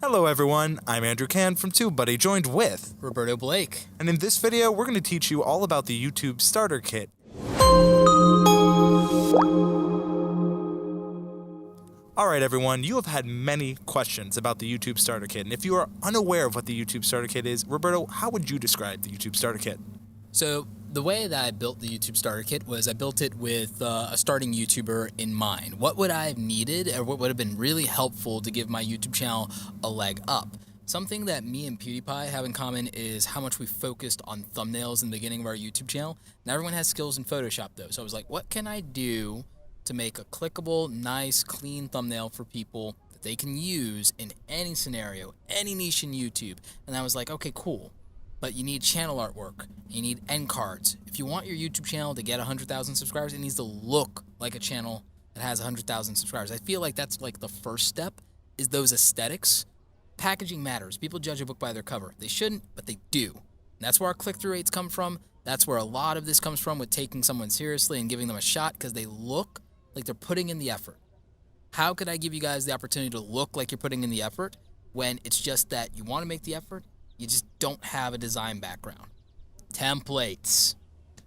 Hello everyone, I'm Andrew Can from TubeBuddy, joined with Roberto Blake. And in this video, we're going to teach you all about the YouTube Starter Kit. Alright everyone, you have had many questions about the YouTube Starter Kit, and if you are unaware of what the YouTube Starter Kit is, Roberto, how would you describe the YouTube Starter Kit? So the way that I built the YouTube Starter Kit was I built it with a starting YouTuber in mind. What would I have needed, or what would have been really helpful to give my YouTube channel a leg up? Something that me and PewDiePie have in common is how much we focused on thumbnails in the beginning of our YouTube channel. Now everyone has skills in Photoshop though, so I was like, what can I do to make a clickable, nice, clean thumbnail for people that they can use in any scenario, any niche in YouTube? And I was like, okay, cool. But you need channel artwork, you need end cards. If you want your YouTube channel to get 100,000 subscribers, it needs to look like a channel that has 100,000 subscribers. I feel like that's like the first step, is those aesthetics. Packaging matters. People judge a book by their cover. They shouldn't, but they do. And that's where our click-through rates come from. That's where a lot of this comes from, with taking someone seriously and giving them a shot because they look like they're putting in the effort. How could I give you guys the opportunity to look like you're putting in the effort when it's just that you want to make the effort, you just don't have a design background? Templates.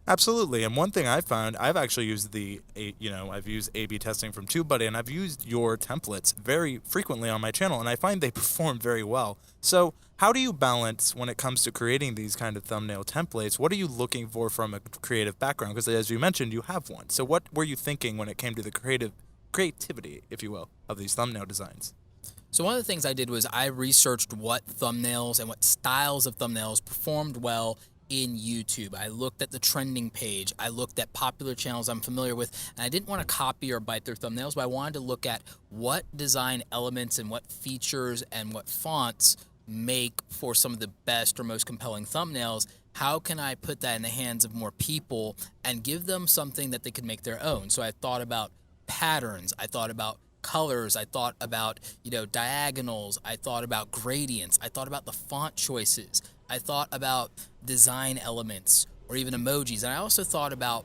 Absolutely, and one thing I found, I've actually used I've used A/B testing from TubeBuddy, and I've used your templates very frequently on my channel, and I find they perform very well. So how do you balance when it comes to creating these kind of thumbnail templates? What are you looking for from a creative background? Because as you mentioned, you have one. So what were you thinking when it came to the creativity, if you will, of these thumbnail designs? So one of the things I did was I researched what thumbnails and what styles of thumbnails performed well in YouTube. I looked at the trending page. I looked at popular channels I'm familiar with, and I didn't want to copy or bite their thumbnails, but I wanted to look at what design elements and what features and what fonts make for some of the best or most compelling thumbnails. How can I put that in the hands of more people and give them something that they could make their own? So I thought about patterns. I thought about colors. I thought about, diagonals. I thought about gradients. I thought about the font choices. I thought about design elements or even emojis. And I also thought about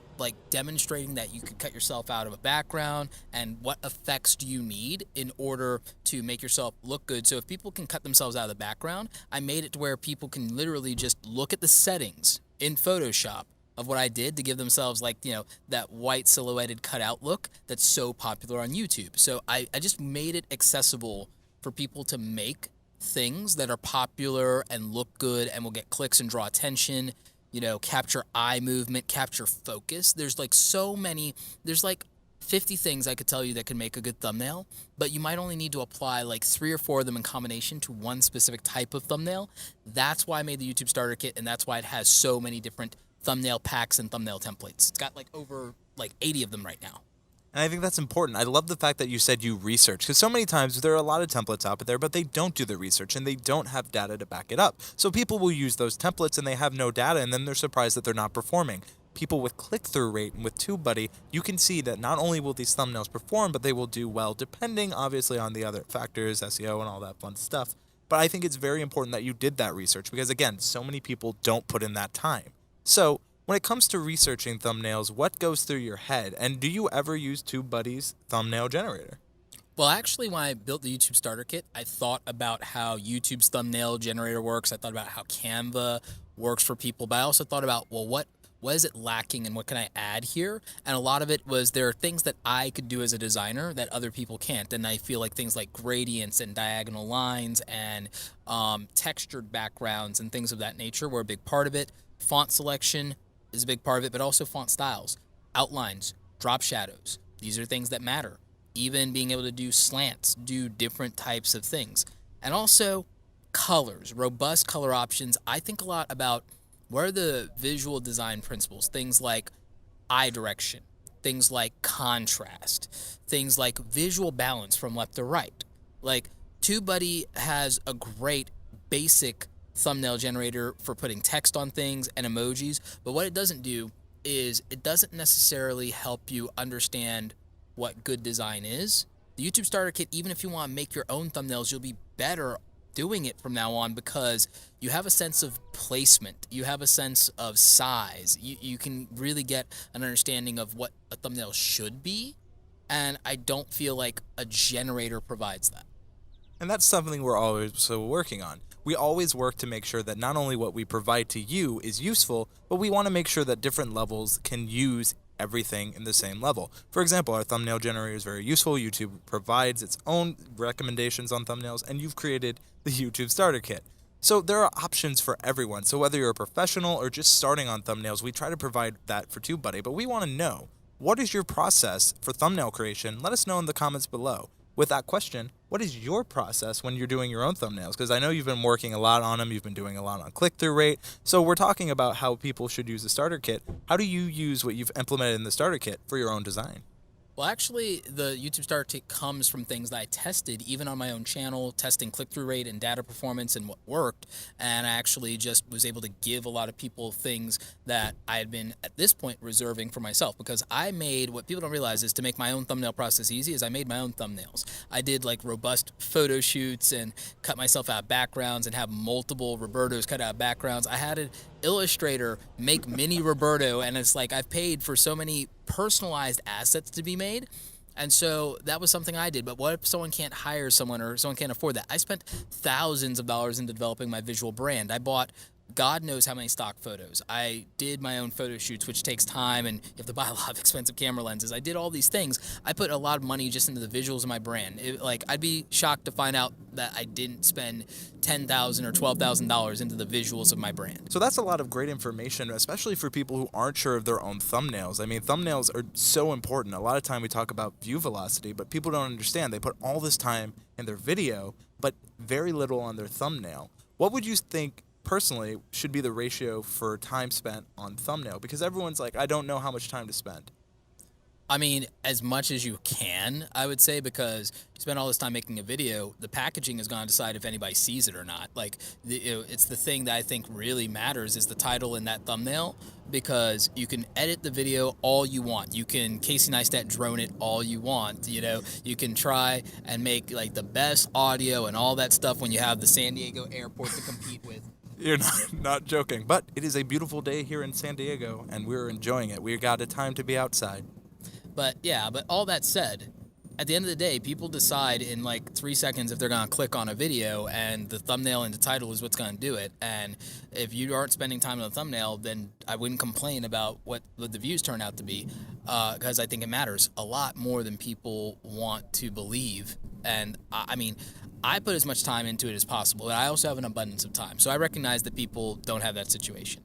demonstrating that you could cut yourself out of a background and what effects do you need in order to make yourself look good. So if people can cut themselves out of the background, I made it to where people can literally just look at the settings in Photoshop of what I did to give themselves that white silhouetted cutout look that's so popular on YouTube. So I just made it accessible for people to make things that are popular and look good and will get clicks and draw attention, capture eye movement, capture focus. There's so many, there's 50 things I could tell you that can make a good thumbnail, but you might only need to apply 3 or 4 of them in combination to one specific type of thumbnail. That's why I made the YouTube Starter Kit, and that's why it has so many different thumbnail packs and thumbnail templates. It's got over 80 of them right now. And I think that's important. I love the fact that you said you research, because so many times there are a lot of templates out there, but they don't do the research and they don't have data to back it up. So people will use those templates and they have no data, and then they're surprised that they're not performing. People with click-through rate and with TubeBuddy, you can see that not only will these thumbnails perform, but they will do well, depending obviously on the other factors, SEO and all that fun stuff. But I think it's very important that you did that research, because again, so many people don't put in that time. So when it comes to researching thumbnails, what goes through your head? And do you ever use TubeBuddy's thumbnail generator? Well, actually, when I built the YouTube Starter Kit, I thought about how YouTube's thumbnail generator works. I thought about how Canva works for people, but I also thought about, well, what is it lacking and what can I add here? And a lot of it was, there are things that I could do as a designer that other people can't. And I feel like things like gradients and diagonal lines and textured backgrounds and things of that nature were a big part of it. Font selection is a big part of it, but also font styles, outlines, drop shadows. These are things that matter. Even being able to do slants, do different types of things. And also colors, robust color options. I think a lot about what are the visual design principles, things like eye direction, things like contrast, things like visual balance from left to right. TubeBuddy has a great basic thumbnail generator for putting text on things and emojis, but what it doesn't do is it doesn't necessarily help you understand what good design is. The YouTube Starter Kit, even if you want to make your own thumbnails, you'll be better doing it from now on because you have a sense of placement, you have a sense of size, you can really get an understanding of what a thumbnail should be, and I don't feel like a generator provides that. And that's something we're always working on. We always work to make sure that not only what we provide to you is useful, but we want to make sure that different levels can use everything in the same level. For example, our thumbnail generator is very useful. YouTube provides its own recommendations on thumbnails, and you've created the YouTube Starter Kit. So there are options for everyone. So whether you're a professional or just starting on thumbnails, we try to provide that for TubeBuddy. But we want to know, what is your process for thumbnail creation? Let us know in the comments below. With that question, what is your process when you're doing your own thumbnails? Because I know you've been working a lot on them. You've been doing a lot on click-through rate. So we're talking about how people should use the starter kit. How do you use what you've implemented in the starter kit for your own design? Well, actually, the YouTube Starter Kit comes from things that I tested even on my own channel, testing click-through rate and data performance and what worked. And I actually just was able to give a lot of people things that I had been, at this point, reserving for myself. Because I made, what people don't realize is, to make my own thumbnail process easy, is I made my own thumbnails. I did like robust photo shoots and cut myself out backgrounds and have multiple Robertos cut out backgrounds. I had an illustrator make mini Roberto, and it's like I've paid for so many personalized assets to be made. And so that was something I did. But what if someone can't hire someone, or someone can't afford that? I spent thousands of dollars into developing my visual brand. I bought God knows how many stock photos. I did my own photo shoots, which takes time, and you have to buy a lot of expensive camera lenses. I did all these things. I put a lot of money just into the visuals of my brand. Like, I'd be shocked to find out that I didn't spend $10,000 or $12,000 into the visuals of my brand. So that's a lot of great information, especially for people who aren't sure of their own thumbnails. I mean, thumbnails are so important. A lot of time we talk about view velocity, but people don't understand. They put all this time in their video, but very little on their thumbnail. What would you think personally should be the ratio for time spent on thumbnail? Because everyone's like, I don't know how much time to spend. I mean, as much as you can, I would say, because you spend all this time making a video, the packaging is going to decide if anybody sees it or not. Like, it's the thing that I think really matters is the title in that thumbnail, because you can edit the video all you want. You can Casey Neistat drone it all you want. You know, you can try and make like the best audio and all that stuff when you have the San Diego airport to compete with. You're not joking, but it is a beautiful day here in San Diego, and we're enjoying it. We got a time to be outside. But yeah, but all that said, at the end of the day, people decide in like 3 seconds if they're going to click on a video, and the thumbnail and the title is what's going to do it. And if you aren't spending time on the thumbnail, then I wouldn't complain about what the views turn out to be, because I think it matters a lot more than people want to believe. And I mean, I put as much time into it as possible, and I also have an abundance of time. So I recognize that people don't have that situation.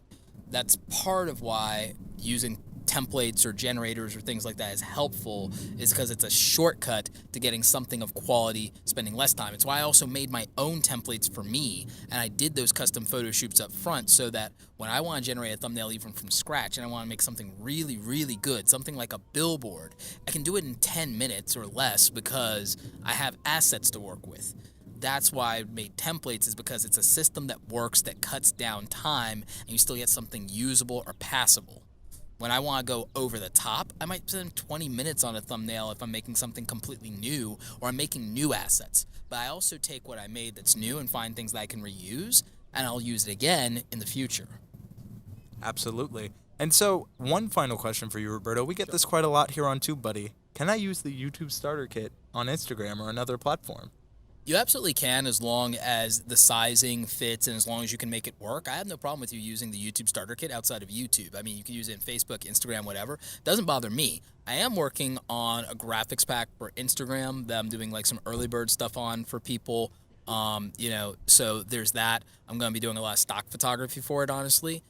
That's part of why using templates or generators or things like that is helpful, is because it's a shortcut to getting something of quality, spending less time. It's why I also made my own templates for me, and I did those custom photo shoots up front, so that when I want to generate a thumbnail even from scratch and I want to make something really, really good, something like a billboard, I can do it in 10 minutes or less because I have assets to work with. That's why I made templates, is because it's a system that works, that cuts down time, and you still get something usable or passable. When I want to go over the top, I might spend 20 minutes on a thumbnail if I'm making something completely new or I'm making new assets. But I also take what I made that's new and find things that I can reuse, and I'll use it again in the future. Absolutely. And so, one final question for you, Roberto. We get this quite a lot here on TubeBuddy. Can I use the YouTube Starter Kit on Instagram or another platform? You absolutely can, as long as the sizing fits and as long as you can make it work. I have no problem with you using the YouTube Starter Kit outside of YouTube. I mean, you can use it in Facebook, Instagram, whatever. Doesn't bother me. I am working on a graphics pack for Instagram that I'm doing like some early bird stuff on for people. So there's that. I'm going to be doing a lot of stock photography for it, honestly.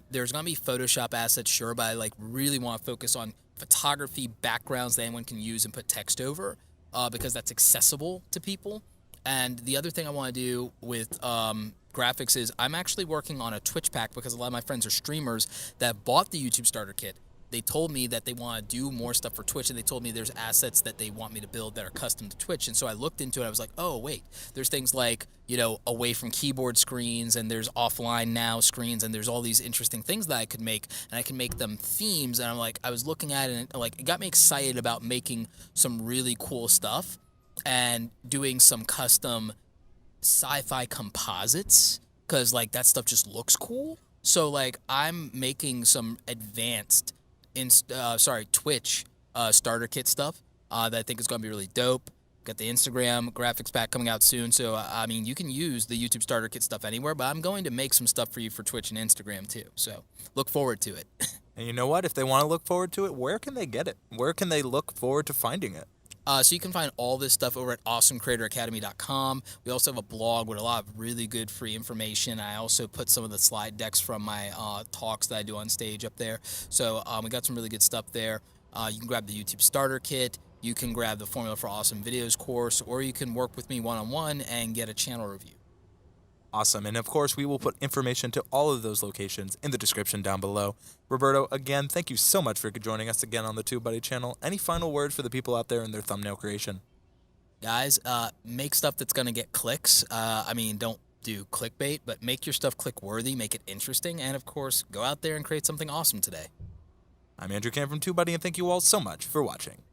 There's going to be Photoshop assets, sure, but I like really want to focus on photography backgrounds that anyone can use and put text over. Because that's accessible to people. And the other thing I want to do with graphics is I'm actually working on a Twitch pack, because a lot of my friends are streamers that bought the YouTube Starter Kit. They told me that they want to do more stuff for Twitch, and they told me there's assets that they want me to build that are custom to Twitch. And so I looked into it. I was like, oh, wait, there's things like, away from keyboard screens, and there's offline now screens, and there's all these interesting things that I could make, and I can make them themes. And I'm like, I was looking at it, and it got me excited about making some really cool stuff and doing some custom sci-fi composites, because like that stuff just looks cool. So like I'm making some advanced Twitch starter kit stuff that I think is going to be really dope, Got the Instagram graphics pack coming out soon. So, I mean, you can use the YouTube Starter Kit stuff anywhere, but I'm going to make some stuff for you for Twitch and Instagram too. So, look forward to it. And you know what? If they want to look forward to it, where can they get it? Where can they look forward to finding it? So you can find all this stuff over at awesomecreatoracademy.com. We also have a blog with a lot of really good free information. I also put some of the slide decks from my talks that I do on stage up there. So we got some really good stuff there. You can grab the YouTube Starter Kit. You can grab the Formula for Awesome Videos course, or you can work with me one-on-one and get a channel review. Awesome. And of course, we will put information to all of those locations in the description down below. Roberto, again, thank you so much for joining us again on the TubeBuddy channel. Any final words for the people out there in their thumbnail creation? Guys, make stuff that's going to get clicks. I mean, don't do clickbait, but make your stuff click-worthy, make it interesting, and of course, go out there and create something awesome today. I'm Andrew Cam from TubeBuddy, and thank you all so much for watching.